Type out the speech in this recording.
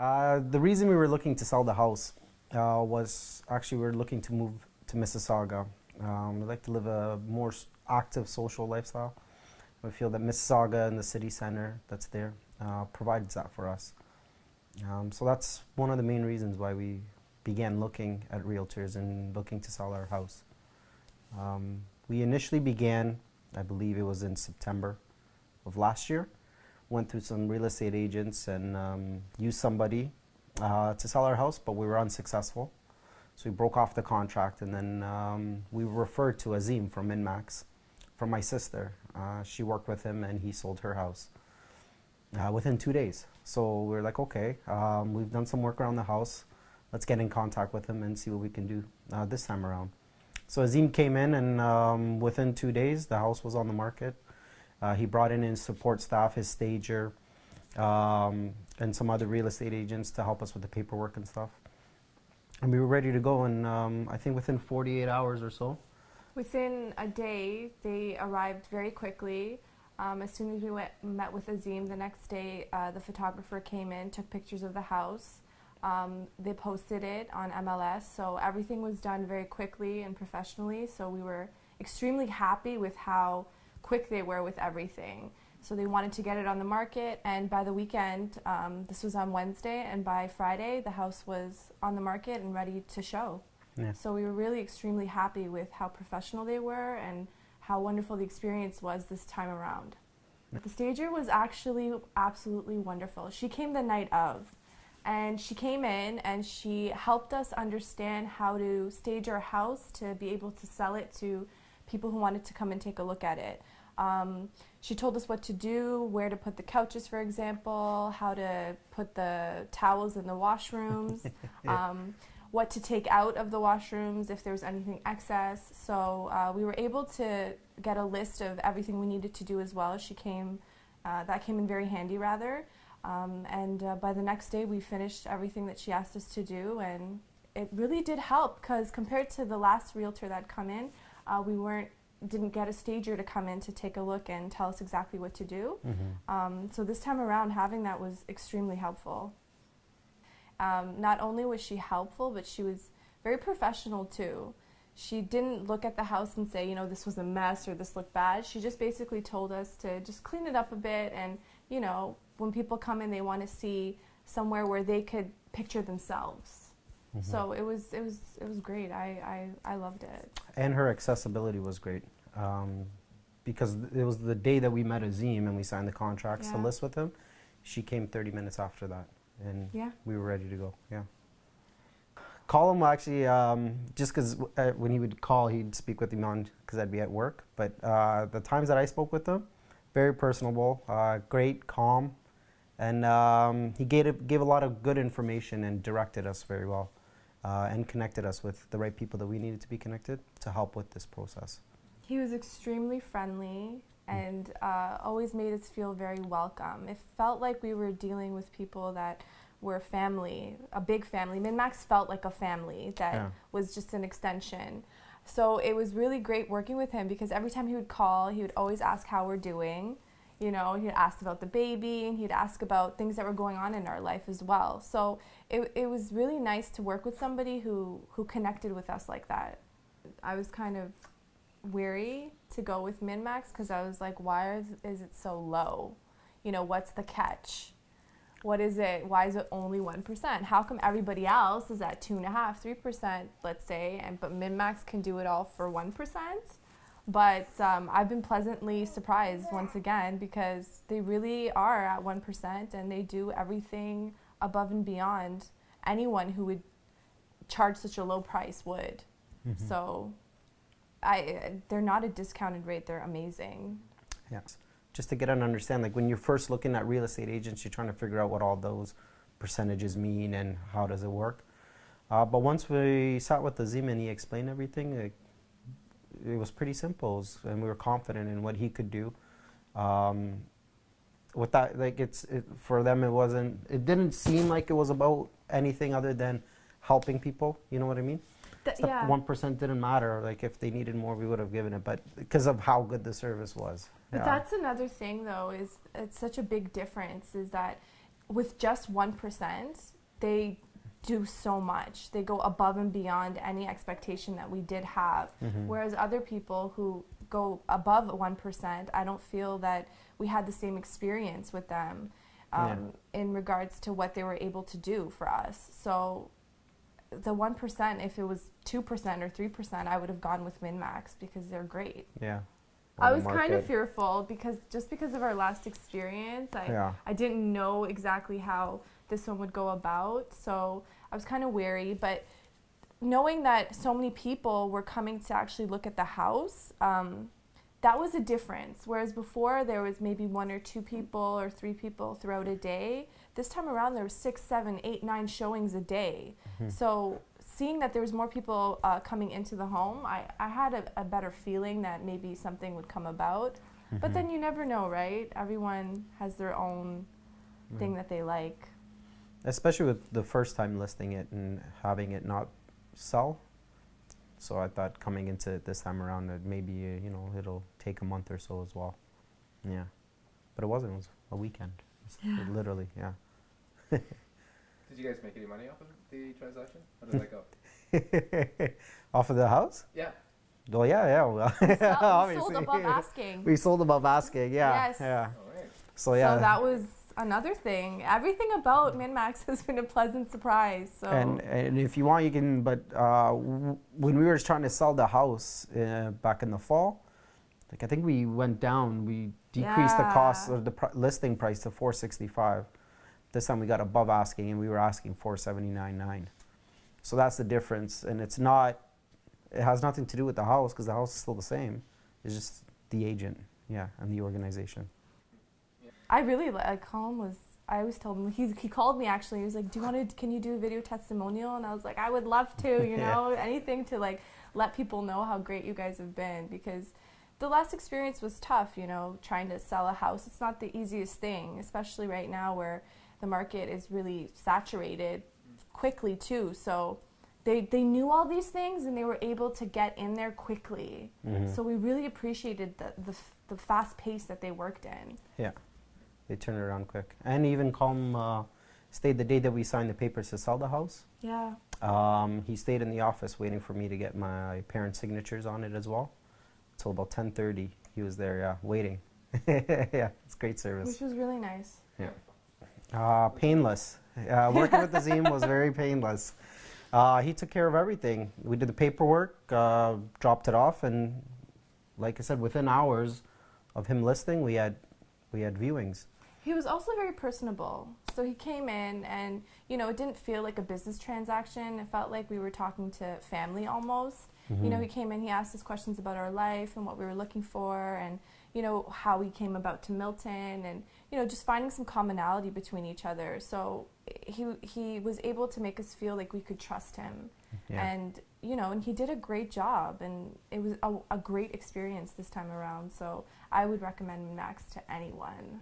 The reason we were looking to sell the house was actually we were looking to move to Mississauga. We'd like to live a more active social lifestyle. We feel that Mississauga and the city center that's there provides that for us. So that's one of the main reasons why we began looking at realtors and looking to sell our house. We initially began, I believe it was in September of last year, went through some real estate agents and used somebody to sell our house, but we were unsuccessful. So we broke off the contract, and then we were referred to Azim from MinMaxx, from my sister. She worked with him and he sold her house within 2 days. So we were like, okay, we've done some work around the house. Let's get in contact with him and see what we can do this time around. So Azim came in, and within 2 days, the house was on the market. He brought in his support staff, his stager, and some other real estate agents to help us with the paperwork and stuff. And we were ready to go, and I think within 48 hours or so. Within a day, they arrived very quickly. As soon as we met with Azim, the next day, the photographer came in, took pictures of the house. They posted it on MLS, so everything was done very quickly and professionally. So we were extremely happy with how quick they were with everything. So they wanted to get it on the market, and by the weekend, this was on Wednesday, and by Friday, the house was on the market and ready to show. Yeah. So we were really extremely happy with how professional they were and how wonderful the experience was this time around. The stager was actually absolutely wonderful. She came the night of, and she came in and she helped us understand how to stage our house to be able to sell it to people who wanted to come and take a look at it. She told us what to do, where to put the couches, for example, how to put the towels in the washrooms, what to take out of the washrooms if there was anything excess. So we were able to get a list of everything we needed to do as well. She came, that came in very handy rather. And by the next day we finished everything that she asked us to do, and it really did help, because compared to the last realtor that come in, we didn't get a stager to come in to take a look and tell us exactly what to do. Mm-hmm. So this time around, having that was extremely helpful. Not only was she helpful, but she was very professional too. She didn't look at the house and say, you know, this was a mess or this looked bad. She just basically told us to just clean it up a bit, and, you know, when people come in, they want to see somewhere where they could picture themselves. Mm-hmm. So it was great. I loved it. And her accessibility was great, because it was the day that we met Azim and we signed the contracts to list with him. She came 30 minutes after that, and we were ready to go. Yeah. Call him actually, just because when he would call, he'd speak with Iman because I'd be at work. But the times that I spoke with him, very personable, great, calm, and he gave a lot of good information and directed us very well. And connected us with the right people that we needed to be connected to help with this process. He was extremely friendly and always made us feel very welcome. It felt like we were dealing with people that were family, a big family. MinMaxx felt like a family that was just an extension. So it was really great working with him, because every time he would call, he would always ask how we're doing. You know, he'd ask about the baby, and he'd ask about things that were going on in our life as well. So it was really nice to work with somebody who connected with us like that. I was kind of weary to go with MinMaxx, because I was like, why is it so low? You know, what's the catch? What is it? Why is it only 1%? How come everybody else is at 2.5%, 3%, let's say, but MinMaxx can do it all for 1%? But I've been pleasantly surprised once again, because they really are at 1%, and they do everything above and beyond anyone who would charge such a low price would. Mm-hmm. So they're not a discounted rate, they're amazing. Yes. Just to get an understanding, like when you're first looking at real estate agents, you're trying to figure out what all those percentages mean and how does it work. But once we sat with Azim and he explained everything, it was pretty simple, and we were confident in what he could do. With that, like for them, it didn't seem like it was about anything other than helping people. You know what I mean? Yeah. 1% didn't matter. Like if they needed more, we would have given it, but because of how good the service was. But that's another thing, though, is it's such a big difference. Is that with just 1%, they do so much. They go above and beyond any expectation that we did have. Whereas other people who go above 1%, I don't feel that we had the same experience with them in regards to what they were able to do for us. So the 1%, if it was 2% or 3%, I would have gone with MinMaxx because they're great. Yeah. I was kind of fearful because of our last experience. I didn't know exactly how this one would go about, so I was kind of wary. But knowing that so many people were coming to actually look at the house, that was a difference. Whereas before there was maybe 1 or 2 people or 3 people throughout a day, this time around there was 6, 7, 8, 9 showings a day. So seeing that there was more people coming into the home, I had a better feeling that maybe something would come about. But then you never know, right? Everyone has their own thing that they like. Especially with the first time listing it and having it not sell. So I thought coming into it this time around that maybe, you know, it'll take a month or so as well. Yeah. But it wasn't. It was a weekend. Literally, yeah. Did you guys make any money off of the transaction? How did that go? Off of the house? Yeah. Well, yeah. Well, We sold above asking. We sold above asking, yeah. Yes. Yeah. All right. So, yeah. So that was another thing. Everything about MinMaxx has been a pleasant surprise. So. And if you want, you can, but when we were trying to sell the house back in the fall, like I think we went down, we decreased the cost of the listing price to $465. This time we got above asking and we were asking $479.9. So that's the difference. And it's not, it has nothing to do with the house because the house is still the same. It's just the agent, yeah, and the organization. I really like Colin I always told him, he called me actually, he was like, can you do a video testimonial? And I was like, I would love to, you know, anything to like let people know how great you guys have been, because the last experience was tough, you know, trying to sell a house. It's not the easiest thing, especially right now where the market is really saturated quickly too. So they knew all these things and they were able to get in there quickly. So we really appreciated the fast pace that they worked in. Yeah. They turned it around quick. And even Colm stayed the day that we signed the papers to sell the house. Yeah. He stayed in the office waiting for me to get my parents' signatures on it as well. Until about 10:30, he was there, yeah, waiting. Yeah, it's great service. Which was really nice. Yeah. Painless. Working with Azim was very painless. He took care of everything. We did the paperwork, dropped it off, and like I said, within hours of him listing, we had viewings. He was also very personable. So he came in and, you know, it didn't feel like a business transaction. It felt like we were talking to family almost. You know, he came in, he asked us questions about our life and what we were looking for and, you know, how we came about to Milton and, you know, just finding some commonality between each other. So he was able to make us feel like we could trust him. And, you know, and he did a great job and it was a great experience this time around. So I would recommend MinMaxx to anyone.